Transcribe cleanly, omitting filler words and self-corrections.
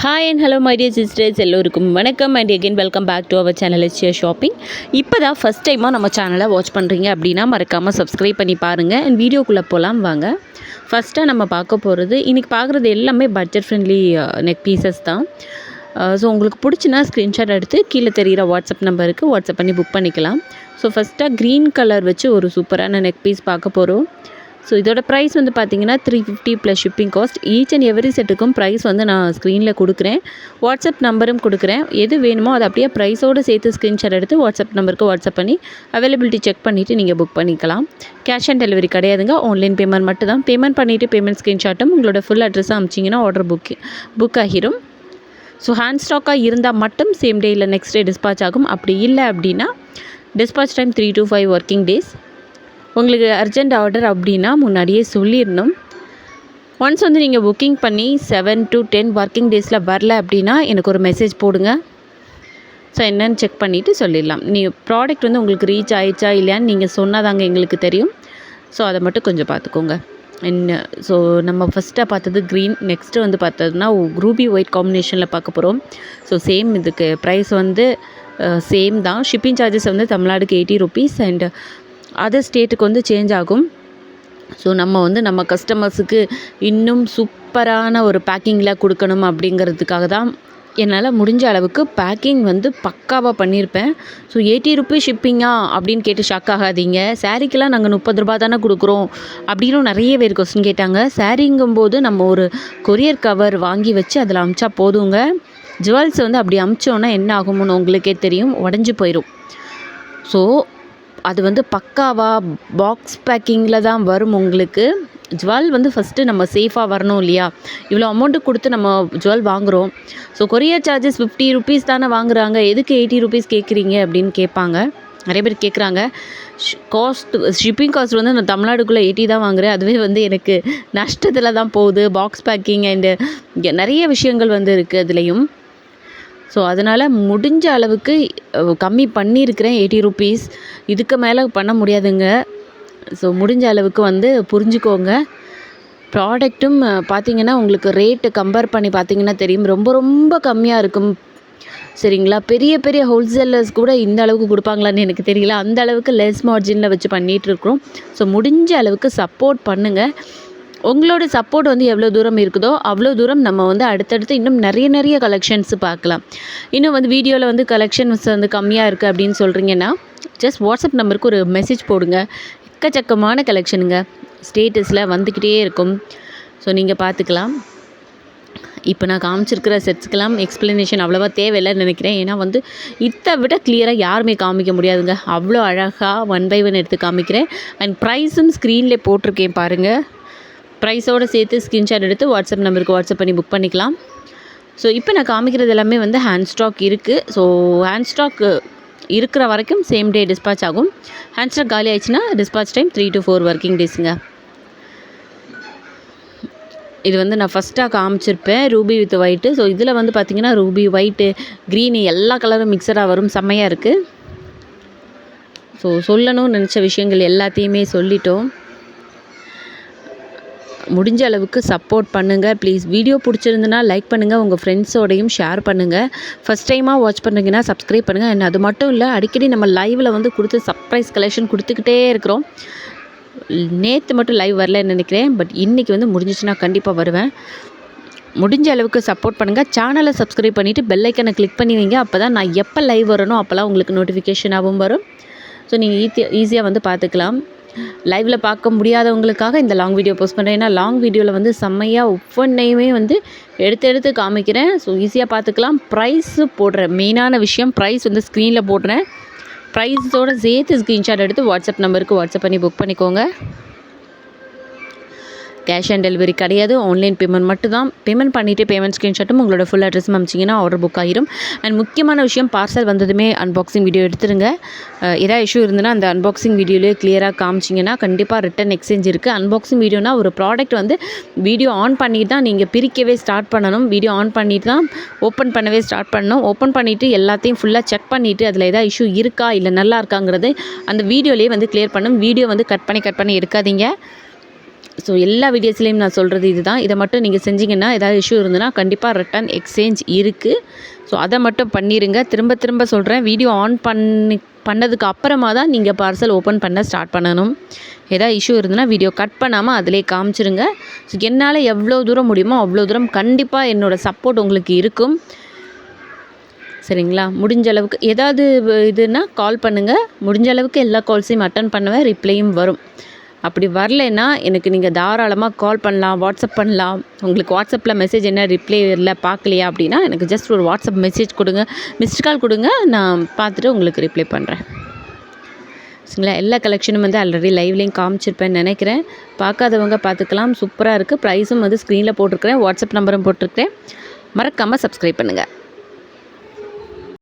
Hi and hello my dear sisters, எல்லோருக்கும் வணக்கம் and again welcome back to our channel share shopping. இப்போ தான் first டைமாக நம்ம சேனலை வாட்ச் பண்ணுறீங்க அப்படின்னா மறக்காமல் சப்ஸ்கிரைப் பண்ணி பாருங்கள் அண்ட் வீடியோக்குள்ளே போகலாம் வாங்க. ஃபஸ்ட்டாக நம்ம பார்க்க போகிறது, இன்றைக்கி பார்க்குறது எல்லாமே பட்ஜெட் ஃப்ரெண்ட்லி நெக் பீசஸ் தான். ஸோ உங்களுக்கு பிடிச்சினா ஸ்க்ரீன்ஷாட் எடுத்து கீழே தெரிகிற வாட்ஸ்அப் நம்பருக்கு வாட்ஸ்அப் பண்ணி புக் பண்ணிக்கலாம். ஸோ ஃபஸ்ட்டாக க்ரீன் கலர் வச்சு ஒரு சூப்பரான நெக் பீஸ் பார்க்க போகிறோம். ஸோ இதோட ப்ரைஸ் வந்து பார்த்திங்கன்னா 350 plus shipping cost. Each and every செட்டுக்கும் ப்ரைஸ் வந்து நான் ஸ்க்ரீனில் கொடுக்குறேன், வாட்ஸ்அப் நம்பரும் கொடுக்குறேன். எது வேணுமோ அதை அப்படியே ப்ரைஸோடு சேர்த்து ஸ்க்ரீன்ஷாட் எடுத்து வாட்ஸ்அப் நம்பருக்கு வாட்ஸ்அப் பண்ணி அவைலபிலிட்டி செக் பண்ணிவிட்டு நீங்கள் புக் பண்ணிக்கலாம். கேஷ் ஆன் டெலிவரி கிடையாதுங்க, ஆன்லைன் பேமெண்ட் மட்டும் தான். பேமெண்ட் பண்ணிவிட்டு பேமெண்ட் ஸ்க்ரீன்ஷாட்டும் உங்களோட ஃபுல் அட்ரஸாக அமிச்சிங்கன்னா ஆர்டர் புக் ஆகிரும். ஸோ ஹேண்ட் ஸ்டாக்காக இருந்தால் மட்டும் சேம் டே இல்லை நெக்ஸ்ட் டே டிஸ்பாச் ஆகும். அப்படி இல்லை அப்படின்னா dispatch time 3 to 5 working days. உங்களுக்கு அர்ஜெண்ட் ஆர்டர் அப்படின்னா முன்னாடியே சொல்லிடணும். ஒன்ஸ் வந்து நீங்கள் புக்கிங் பண்ணி 7 to 10 ஒர்க்கிங் டேஸில் வரல அப்படின்னா எனக்கு ஒரு மெசேஜ் போடுங்க. ஸோ என்னென்னு செக் பண்ணிவிட்டு சொல்லிடலாம். ப்ராடக்ட் வந்து உங்களுக்கு ரீச் ஆயிடுச்சா இல்லையான்னு நீங்கள் சொன்னாதாங்க எங்களுக்கு தெரியும். ஸோ அதை மட்டும் கொஞ்சம் பார்த்துக்கோங்க. ஸோ நம்ம ஃபஸ்ட்டாக பார்த்தது க்ரீன், நெக்ஸ்ட்டு வந்து பார்த்ததுன்னா ரூபி ஒயிட் காம்பினேஷனில் பார்க்க போகிறோம். ஸோ சேம் இதுக்கு ப்ரைஸ் வந்து சேம் தான். ஷிப்பிங் சார்ஜஸ் வந்து தமிழ்நாடுக்கு 80 rupees அண்ட் அதர் ஸ்டேட்டுக்கு வந்து சேஞ்ச் ஆகும். ஸோ நம்ம வந்து நம்ம கஸ்டமர்ஸுக்கு இன்னும் சூப்பரான ஒரு பேக்கிங்கில் கொடுக்கணும் அப்படிங்கிறதுக்காக தான் என்னால் முடிஞ்ச அளவுக்கு பேக்கிங் வந்து பக்காவாக பண்ணியிருப்பேன். ஸோ 80 rupees ஷிப்பிங்கா அப்படின்னு கேட்டு ஷாக் ஆகாதீங்க. சாரீக்கெலாம் நாங்கள் 30 ரூபா தானே கொடுக்குறோம் அப்படின்னு நிறைய பேர் கொஸ்டின் கேட்டாங்க. சாரீங்கும்போது நம்ம ஒரு கொரியர் கவர் வாங்கி வச்சு அதில் அமிச்சா போதுங்க. ஜுவல்ஸ் வந்து அப்படி அமிச்சோன்னா என்ன ஆகும்னு உங்களுக்கே தெரியும், உடஞ்சி போயிடும். ஸோ அது வந்து பக்காவாக பாக்ஸ் பேக்கிங்கில் தான் வரும். உங்களுக்கு ஜுவல் வந்து ஃபஸ்ட்டு நம்ம சேஃபாக வரணும் இல்லையா? இவ்வளோ அமௌண்ட்டு கொடுத்து நம்ம ஜுவல் வாங்குகிறோம். ஸோ கொரியர் சார்ஜஸ் 50 rupees தானே வாங்குகிறாங்க, எதுக்கு 80 rupees கேட்குறீங்க அப்படின்னு கேட்பாங்க. நிறைய பேர் கேட்குறாங்க. ஷிப்பிங் காஸ்ட் வந்து நான் தமிழ்நாடுக்குள்ளே 80 தான் வாங்குகிறேன், அதுவே வந்து எனக்கு நஷ்டத்தில் தான் போகுது. பாக்ஸ் பேக்கிங் அண்டு நிறைய விஷயங்கள் வந்து இருக்குது அதுலேயும். ஸோ அதனால் முடிஞ்ச அளவுக்கு கம்மி பண்ணியிருக்கிறேன் 80 rupees. இதுக்கு மேலே பண்ண முடியாதுங்க. ஸோ முடிஞ்ச அளவுக்கு வந்து புரிஞ்சுக்கோங்க. ப்ராடக்ட்டும் பார்த்திங்கன்னா உங்களுக்கு ரேட்டு கம்பேர் பண்ணி பார்த்திங்கன்னா தெரியும், ரொம்ப ரொம்ப கம்மியாக இருக்கும். சரிங்களா? பெரிய பெரிய ஹோல்சேலர்ஸ் கூட இந்த அளவுக்கு கொடுப்பாங்களான்னு எனக்கு தெரியல. அந்த அளவுக்கு லெஸ் மார்ஜினில் வச்சு பண்ணிகிட்ருக்குறோம். ஸோ முடிஞ்ச அளவுக்கு சப்போர்ட் பண்ணுங்கள். உங்களோட சப்போர்ட் வந்து எவ்வளோ தூரம் இருக்குதோ அவ்வளோ தூரம் நம்ம வந்து அடுத்தடுத்து இன்னும் நிறைய கலெக்ஷன்ஸு பார்க்கலாம். இன்னும் வந்து வீடியோவில் வந்து கலெக்ஷன்ஸ் வந்து கம்மியாக இருக்குது அப்படின்னு சொல்கிறீங்கன்னா ஜஸ்ட் வாட்ஸ்அப் நம்பருக்கு ஒரு மெசேஜ் போடுங்க. எக்கச்சக்கமான கலெக்ஷனுங்க ஸ்டேட்டஸில் வந்துக்கிட்டே இருக்கும். ஸோ நீங்கள் பார்த்துக்கலாம். இப்போ நான் காமிச்சிருக்கிற செட்ஸ்க்கெல்லாம் எக்ஸ்ப்ளனேஷன் அவ்வளோவா தேவையில்லைன்னு நினைக்கிறேன். ஏன்னா வந்து இதை விட கிளியராக யாருமே காமிக்க முடியாதுங்க. அவ்வளோ அழகாக 1 by 1 எடுத்து காமிக்கிறேன். அண்ட் ப்ரைஸும் ஸ்க்ரீனில் போட்டிருக்கேன் பாருங்கள். ப்ரைஸோடு சேர்த்து ஸ்க்ரீன்ஷாட் எடுத்து வாட்ஸ்அப் நம்பருக்கு வாட்ஸ்அப் பண்ணி புக் பண்ணிக்கலாம். ஸோ இப்போ நான் காமிக்கிறது எல்லாமே வந்து ஹேண்ட் ஸ்டாக் இருக்குது. ஸோ ஹேண்ட் ஸ்டாக் இருக்கிற வரைக்கும் சேம் டே டிஸ்பாச் ஆகும். ஹேண்ட் ஸ்டாக் காலி ஆயிடுச்சுன்னா டிஸ்பாச் டைம் 3 to 4 ஒர்க்கிங் டேஸுங்க. இது வந்து நான் ஃபஸ்ட்டாக காமிச்சிருப்பேன் ரூபி வித் ஒயிட்டு. ஸோ இதில் வந்து பார்த்திங்கன்னா ரூபி ஒயிட்டு க்ரீனு எல்லா கலரும் மிக்சடாக வரும், செம்மையாக இருக்குது. ஸோ சொல்லணும்னு நினச்ச விஷயங்கள் எல்லாத்தையுமே சொல்லிட்டோம். முடிஞ்ச அளவுக்கு சப்போர்ட் பண்ணுங்கள் ப்ளீஸ். வீடியோ பிடிச்சிருந்துன்னா லைக் பண்ணுங்கள், உங்கள் ஃப்ரெண்ட்ஸோடையும் ஷேர் பண்ணுங்கள். ஃபஸ்ட் டைமாக வாட்ச் பண்ணுறீங்கன்னா சப்ஸ்கிரைப் பண்ணுங்கள். அண்ட் அது மட்டும் இல்லை, அடிக்கடி நம்ம லைவில் வந்து கொடுத்து சர்ப்ரைஸ் கலெக்ஷன் கொடுத்துக்கிட்டே இருக்கிறோம். நேற்று மட்டும் லைவ் வரலன்னு நினைக்கிறேன், பட் இன்றைக்கி வந்து முடிஞ்சிச்சுன்னா கண்டிப்பாக வருவேன். முடிஞ்ச அளவுக்கு சப்போர்ட் பண்ணுங்கள். சேனலை சப்ஸ்கிரைப் பண்ணிவிட்டு பெல் ஐக்கனை கிளிக் பண்ணி வைங்க. அப்போ தான் நான் எப்போ லைவ் வரணும் அப்போல்லாம் உங்களுக்கு நோட்டிஃபிகேஷனாகவும் வரும். ஸோ நீங்கள் ஈஸியாக வந்து பார்த்துக்கலாம். லைவில் பார்க்க முடியாதவங்களுக்காக இந்த லாங் வீடியோ போஸ்ட் பண்ணுறேன். ஏன்னா லாங் வீடியோவில் வந்து செம்மையாக ஒவ்வொன்றையுமே வந்து எடுத்து காமிக்கிறேன். ஸோ ஈஸியாக பார்த்துக்கலாம். ப்ரைஸு போடுறேன், மெயினான விஷயம் ப்ரைஸ் வந்து ஸ்க்ரீனில் போடுறேன். ப்ரைஸோடு சேர்த்து ஸ்க்ரீன்ஷாட் எடுத்து வாட்ஸ்அப் நம்பருக்கு வாட்ஸ்அப் பண்ணி புக் பண்ணிக்கோங்க. கேஷ் ஆன் டெலிவரி கிடையாது, ஆன்லைன் பேமெண்ட் மட்டும் தான். பேமெண்ட் பண்ணிவிட்டு பேமெண்ட் ஸ்க்ரீன்ஷாட்டும் உங்களோட ஃபுல் அட்ரஸும் அமிச்சிங்கன்னா ஆர்டர் புக் ஆகிரும். அண்ட் முக்கியமான விஷயம், பார்சல் வந்ததுமே அன்பாக்சிங் வீடியோ எடுத்துருங்க. ஏதாவது இஷ்யூ இருந்ததுன்னா அந்த அன்பாக்சிங் வீடியோலேயே கிளியராக காமிச்சிங்கன்னா கண்டிப்பாக ரிட்டன் எக்ஸ்சேஞ்ச் இருக்குது. அன்பாக்சிங் வீடியோனா ஒரு ப்ராடக்ட் வந்து வீடியோ ஆன் பண்ணிட்டு தான் நீங்கள் பிரிக்கவே ஸ்டார்ட் பண்ணணும். வீடியோ ஆன் பண்ணிட்டு தான் ஓப்பன் பண்ணவே ஸ்டார்ட் பண்ணணும். ஓப்பன் பண்ணிவிட்டு எல்லாத்தையும் ஃபுல்லாக செக் பண்ணிவிட்டு அதில் ஏதாவது இஷ்யூ இருக்கா இல்லை நல்லா இருக்காங்கிறது அந்த வீடியோலேயே வந்து கிளியர் பண்ணணும். வீடியோ வந்து கட் பண்ணி எடுக்காதீங்க. ஸோ எல்லா வீடியோஸ்லேயும் நான் சொல்கிறது இதுதான். இதை மட்டும் நீங்கள் செஞ்சிங்கன்னா ஏதாவது இஷ்யூ இருந்ததுன்னா கண்டிப்பாக ரிட்டர்ன் எக்ஸ்சேஞ்ச் இருக்குது. ஸோ அதை மட்டும் பண்ணிடுங்க. திரும்ப திரும்ப சொல்கிறேன், வீடியோ ஆன் பண்ணதுக்கு அப்புறமா தான் நீங்கள் பார்சல் ஓப்பன் பண்ண ஸ்டார்ட் பண்ணணும். ஏதாவது இஷ்யூ இருந்ததுன்னா வீடியோ கட் பண்ணாமல் அதிலே காமிச்சிருங்க. ஸோ என்னால் எவ்வளோ தூரம் முடியுமோ அவ்வளோ தூரம் கண்டிப்பாக என்னோடய சப்போர்ட் உங்களுக்கு இருக்கும். சரிங்களா? முடிஞ்ச அளவுக்கு ஏதாவது இதுன்னா கால் பண்ணுங்கள். முடிஞ்ச அளவுக்கு எல்லா கால்ஸையும் அட்டன் பண்ணுவேன், ரிப்ளையும் வரும். அப்படி வரலைன்னா எனக்கு நீங்கள் தாராளமாக கால் பண்ணலாம், வாட்ஸ்அப் பண்ணலாம். உங்களுக்கு வாட்ஸ்அப்பில் மெசேஜ் என்ன ரிப்ளை இல்லை பார்க்கலையா அப்படின்னா எனக்கு ஜஸ்ட் ஒரு வாட்ஸ்அப் மெசேஜ் கொடுங்க, மிஸ்டு கால் கொடுங்க, நான் பார்த்துட்டு உங்களுக்கு ரிப்ளை பண்ணுறேன். சரிங்களா? எல்லா கலெக்ஷனும் ஆல்ரெடி லைவ்லேயும் காமிச்சிருப்பேன்னு நினைக்கிறேன். பார்க்காதவங்க பார்த்துக்கலாம். சூப்பராக இருக்குது. ப்ரைஸும் ஸ்க்ரீனில் போட்டிருக்கிறேன், வாட்ஸ்அப் நம்பரும் போட்டிருக்கிறேன். மறக்காமல் சப்ஸ்கிரைப் பண்ணுங்கள்.